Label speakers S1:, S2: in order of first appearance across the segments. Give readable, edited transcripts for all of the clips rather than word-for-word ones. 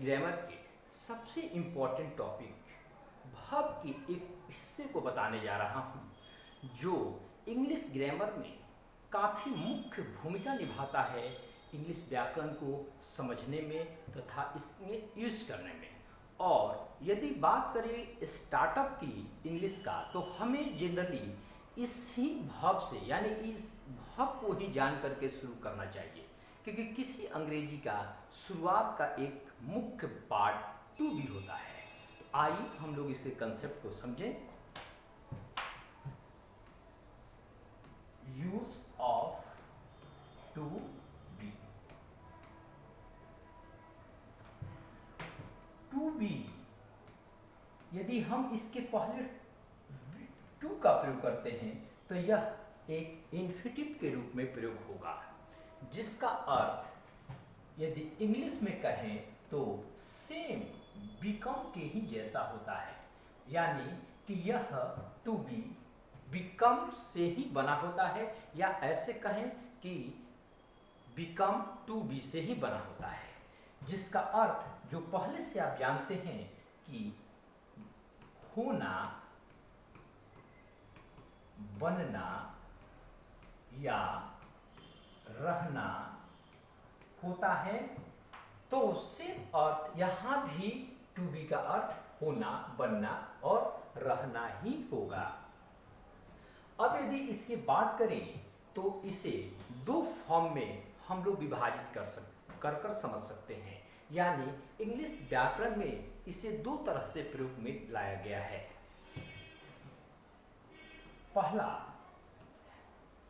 S1: Grammar के सबसे important topic verb के एक हिस्से को बताने जा रहा हूँ जो इंग्लिश ग्रामर में काफ़ी मुख्य भूमिका निभाता है इंग्लिश व्याकरण को समझने में तथा इसमें यूज़ करने में। और यदि बात करें स्टार्टअप की इंग्लिश का तो हमें जनरली इसी वर्ब से यानी इस वर्ब को ही जान करके शुरू करना चाहिए, क्योंकि किसी अंग्रेजी का शुरुआत का एक मुख्य पार्ट टू बी होता है। तो आइए हम लोग इस कंसेप्ट को समझें। Use of to be. To be यदि हम इसके पहले टू का प्रयोग करते हैं तो यह एक इन्फिनिटिव के रूप में प्रयोग होगा, जिसका अर्थ यदि इंग्लिश में कहें तो सेम बिकम के ही जैसा होता है, यानी कि यह टू बी बिकम से ही बना होता है, या ऐसे कहें कि बिकम टू बी से ही बना होता है, जिसका अर्थ जो पहले से आप जानते हैं कि होना, बनना या रहना होता है, तो सेम अर्थ यहाँ भी टू बी का अर्थ होना, बनना और रहना ही होगा। अब यदि इसकी बात करें तो इसे दो फॉर्म में हम लोग विभाजित कर समझ सकते हैं, यानी इंग्लिश व्याकरण में इसे दो तरह से प्रयोग में लाया गया है। पहला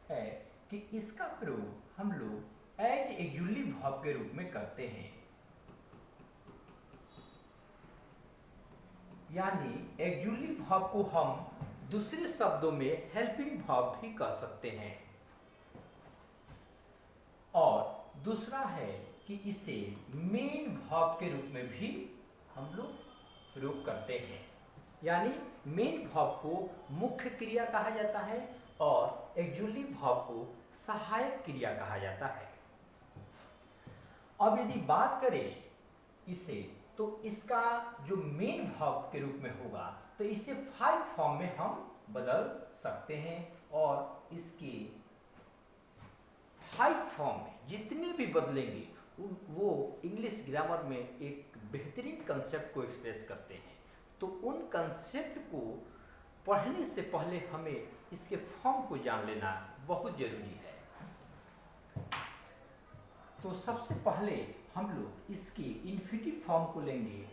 S1: है कि इसका प्रयोग हम लोग एज एक्जुअली वर्ब के रूप में करते हैं, यानी एक्जुअली वर्ब को हम दूसरे शब्दों में हेल्पिंग वर्ब भी कह सकते हैं। और दूसरा है कि इसे मेन वर्ब के रूप में भी हम लोग प्रयोग करते हैं, यानी मेन वर्ब को मुख्य क्रिया कहा जाता है और एक्जुअली वर्ब को सहायक क्रिया कहा जाता है। अब यदि बात करें इसे तो इसका जो मेन वर्ब के रूप में होगा तो इसे 5 फॉर्म में हम बदल सकते हैं, और इसके 5 फॉर्म में जितने भी बदलेंगे वो इंग्लिश ग्रामर में एक बेहतरीन कंसेप्ट को एक्सप्रेस करते हैं। तो उन कंसेप्ट को पढ़ने से पहले हमें इसके फॉर्म को जान लेना बहुत जरूरी है। तो सबसे पहले हम लोग इसकी इन्फिनिटिव फॉर्म को लेंगे।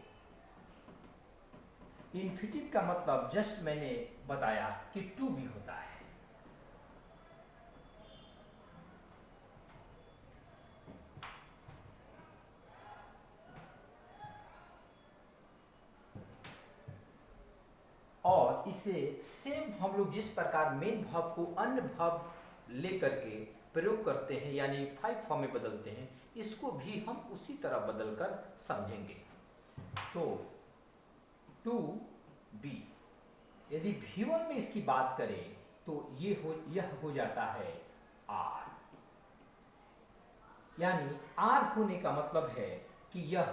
S1: इन्फिनिटिव का मतलब जस्ट मैंने बताया कि टू बी होता है। और इसे सेम हम लोग जिस प्रकार मेन वर्ब को अन्य वर्ब लेकर के प्रयोग करते हैं, यानी 5 फॉर्म में बदलते हैं, इसको भी हम उसी तरह बदलकर समझेंगे। तो टू बी यदि V1 में इसकी बात करें तो यह हो जाता है आर, यानी आर होने का मतलब है कि यह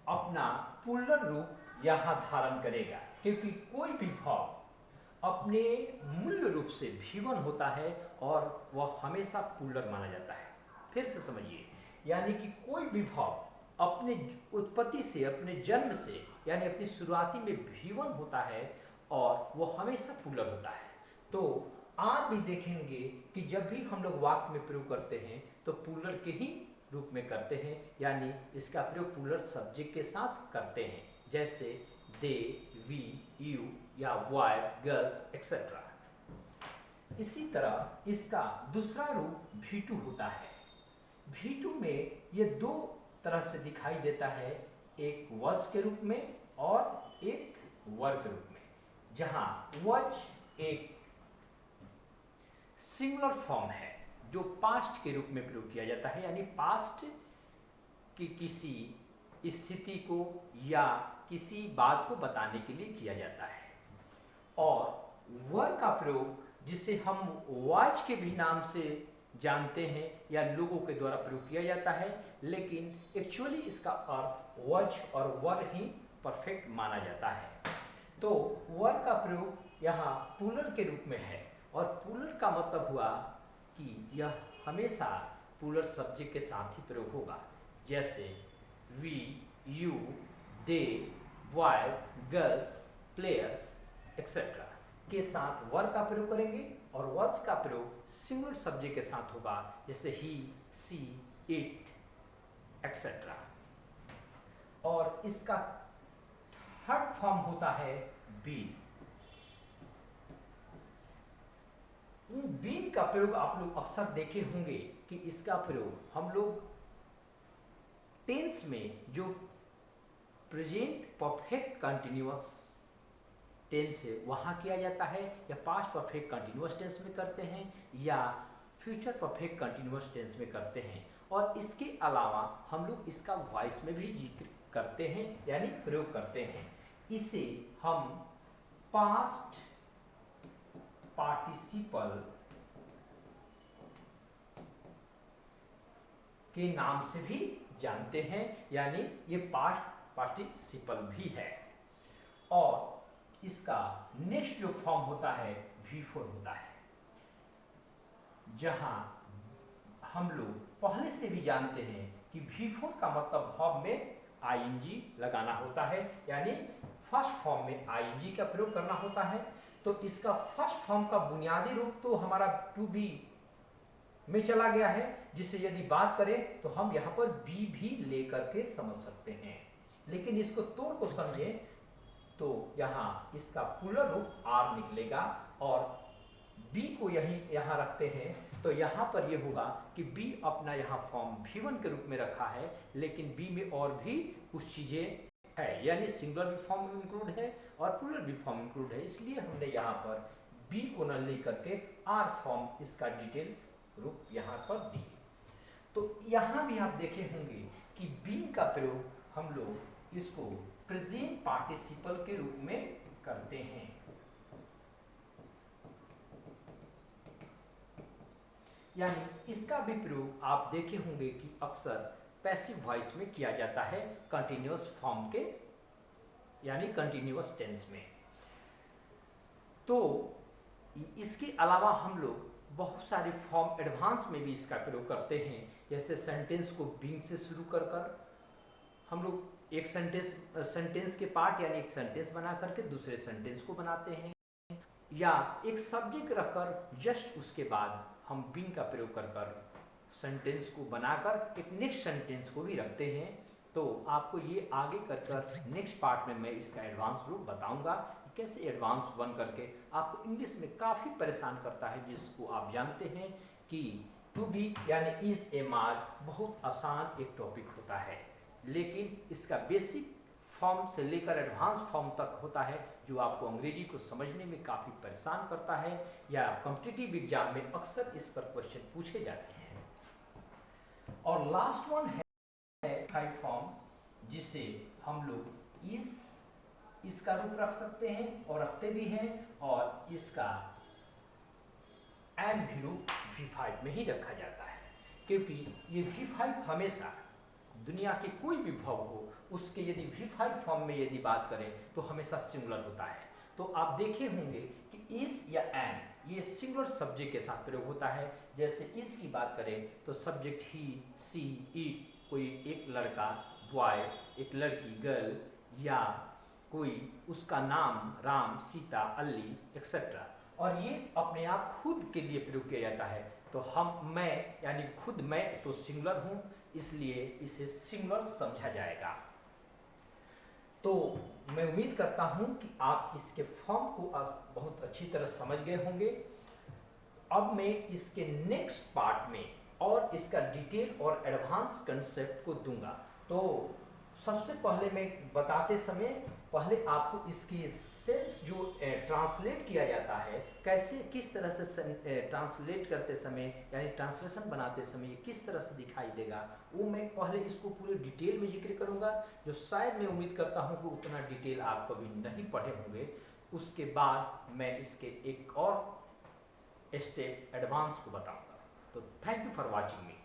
S1: अपना प्लूरल रूप यहाँ धारण करेगा, क्योंकि कोई भी वर्ब अपने मूल रूप से V1 होता है और वह हमेशा प्लूरल माना जाता है। फिर से समझिए, यानी कि कोई भी वर्ब अपने उत्पत्ति से, अपने जन्म से, यानी अपनी शुरुआती में V1 होता है और वह हमेशा प्लूरल होता है। तो आप भी देखेंगे कि जब भी हम लोग वाक्य में प्रयोग करते हैं तो प्लूरल के ही रूप में करते हैं, यानी इसका प्रयोग प्लूरल सब्जेक्ट के साथ करते हैं, जैसे दे, वी, यू या बॉयज, गर्ल्स एक्सेट्रा। इसी तरह इसका दूसरा रूप V2 होता है। V2 में ये दो तरह से दिखाई देता है, एक वॉज के रूप में और एक वर के रूप में, जहां वॉज एक सिंगुलर फॉर्म है जो पास्ट के रूप में प्रयोग किया जाता है, यानी पास्ट की किसी स्थिति को या किसी बात को बताने के लिए किया जाता है। और वर का प्रयोग जिसे हम वॉच के भी नाम से जानते हैं या लोगों के द्वारा प्रयोग किया जाता है, लेकिन एक्चुअली इसका अर्थ वज और वर ही परफेक्ट माना जाता है। तो वर का प्रयोग यहाँ प्लूरल के रूप में है, और प्लूरल का मतलब हुआ कि यह हमेशा प्लूरल सब्जेक्ट के साथ ही प्रयोग होगा। जैसे we, you, they, boys, girls, players etcetera के साथ वर का प्रयोग करेंगे, और वज का प्रयोग सिंगुलर सब्जेक्ट के साथ होगा, जैसे ही, सी, इट एक्सेट्रा। और इसका थर्ड फॉर्म होता है बीन। बीन का प्रयोग आप लोग अक्सर देखे होंगे कि इसका प्रयोग हम लोग टेंस में, जो प्रेजेंट परफेक्ट कंटिन्यूअस टेंस है वहाँ किया जाता है, या पास्ट परफेक्ट कंटिन्यूअस टेंस में करते हैं, या फ्यूचर परफेक्ट कंटिन्यूअस टेंस में करते हैं। और इसके अलावा हम लोग इसका वॉइस में भी जिक्र करते हैं, यानी प्रयोग करते हैं। इसे हम पास्ट पार्टिसिपल के नाम से भी जानते हैं, यानी ये पास्ट पार्टिसिपल भी है। और इसका नेक्स्ट जो फॉर्म होता है V4 होता है, जहां हम लोग पहले से भी जानते हैं कि V4 का मतलब वर्ब में आईएनजी लगाना होता है, यानी फर्स्ट फॉर्म में आईएनजी का प्रयोग करना होता है। तो इसका फर्स्ट फॉर्म का बुनियादी रूप तो हमारा टू बी में चला गया है, जिसे यदि बात करें तो हम यहाँ पर बी भी लेकर के समझ सकते हैं, लेकिन इसको तोड़ को समझें तो यहाँ इसका प्लूरल रूप आर निकलेगा, और बी को यहाँ रखते हैं तो यहाँ पर ये होगा कि बी अपना यहाँ फॉर्म V1 के रूप में रखा है, लेकिन बी में और भी कुछ चीज़ें है, यानी सिंगुलर भी फॉर्म इंक्लूड है और प्लूरल भी फॉर्म इंक्लूड है। इसलिए हमने यहाँ पर बी को न ले करके आर फॉर्म इसका डिटेल रूप यहाँ पर दी। तो यहाँ भी आप देखे होंगे कि बीन का प्रयोग हम लोग इसको प्रेजेंट पार्टिसिपल के रूप में करते हैं। यानी इसका भी प्रयोग आप देखे होंगे कि अक्सर पैसिव वॉइस में किया जाता है, कंटिन्यूअस फॉर्म के, यानी कंटिन्यूअस टेंस में। तो इसके अलावा हम लोग बहुत सारे फॉर्म एडवांस में भी इसका प्रयोग करते हैं, जैसे सेंटेंस को बीइंग से शुरू कर हम लोग एक सेंटेंस के पार्ट यानी एक सेंटेंस बना करके दूसरे सेंटेंस को बनाते हैं, या एक सब्जेक्ट रखकर जस्ट उसके बाद हम बीइंग का प्रयोग कर सेंटेंस को बनाकर एक नेक्स्ट सेंटेंस को भी रखते हैं। तो आपको ये आगे कर नेक्स्ट पार्ट में मैं इसका एडवांस रूप बताऊंगा, कैसे एडवांस बन करके आपको इंग्लिश में काफ़ी परेशान करता है, जिसको आप जानते हैं कि टू बी यानी इज ए मार बहुत आसान एक टॉपिक होता है, लेकिन इसका बेसिक फॉर्म से लेकर एडवांस फॉर्म तक होता है, जो आपको अंग्रेजी को समझने में काफ़ी परेशान करता है, या कॉम्पिटिटिव एग्जाम में अक्सर इस पर क्वेश्चन पूछे जाते हैं। और लास्ट वन है फाइव फॉर्म, जिसे हम लोग इसका रूप रख सकते हैं और रखते भी हैं, और इसका एंड भी रूप V5 में ही रखा जाता है, क्योंकि ये V5 हमेशा दुनिया के कोई भी वर्ब हो उसके यदि V5 फॉर्म में यदि बात करें तो हमेशा सिंगुलर होता है। तो आप देखे होंगे कि इस या एंड ये सिंगुलर सब्जेक्ट के साथ प्रयोग होता है। जैसे इस की बात करें तो सब्जेक्ट ही, सी, इट, कोई एक लड़का बॉय, एक लड़की गर्ल, या कोई उसका नाम राम, सीता, अल्ली एक्सेट्रा, और ये अपने आप खुद के लिए प्रयोग किया जाता है। तो मैं यानी खुद मैं तो सिंगुलर हूँ, इसलिए इसे सिंगुलर समझा जाएगा। तो मैं उम्मीद करता हूँ कि आप इसके फॉर्म को बहुत अच्छी तरह समझ गए होंगे। अब मैं इसके नेक्स्ट पार्ट में और इसका डिटेल और एडवांस कंसेप्ट को दूंगा। तो सबसे पहले मैं बताते समय पहले आपको इसकी सेंस जो ट्रांसलेट किया जाता है, कैसे किस तरह से ट्रांसलेट करते समय यानी ट्रांसलेशन बनाते समय किस तरह से दिखाई देगा, वो मैं पहले इसको पूरे डिटेल में जिक्र करूंगा, जो शायद मैं उम्मीद करता हूं कि उतना डिटेल आप कभी नहीं पढ़े होंगे। उसके बाद मैं इसके एक और स्टेप एडवांस को बताऊंगा। तो thank you for watching me.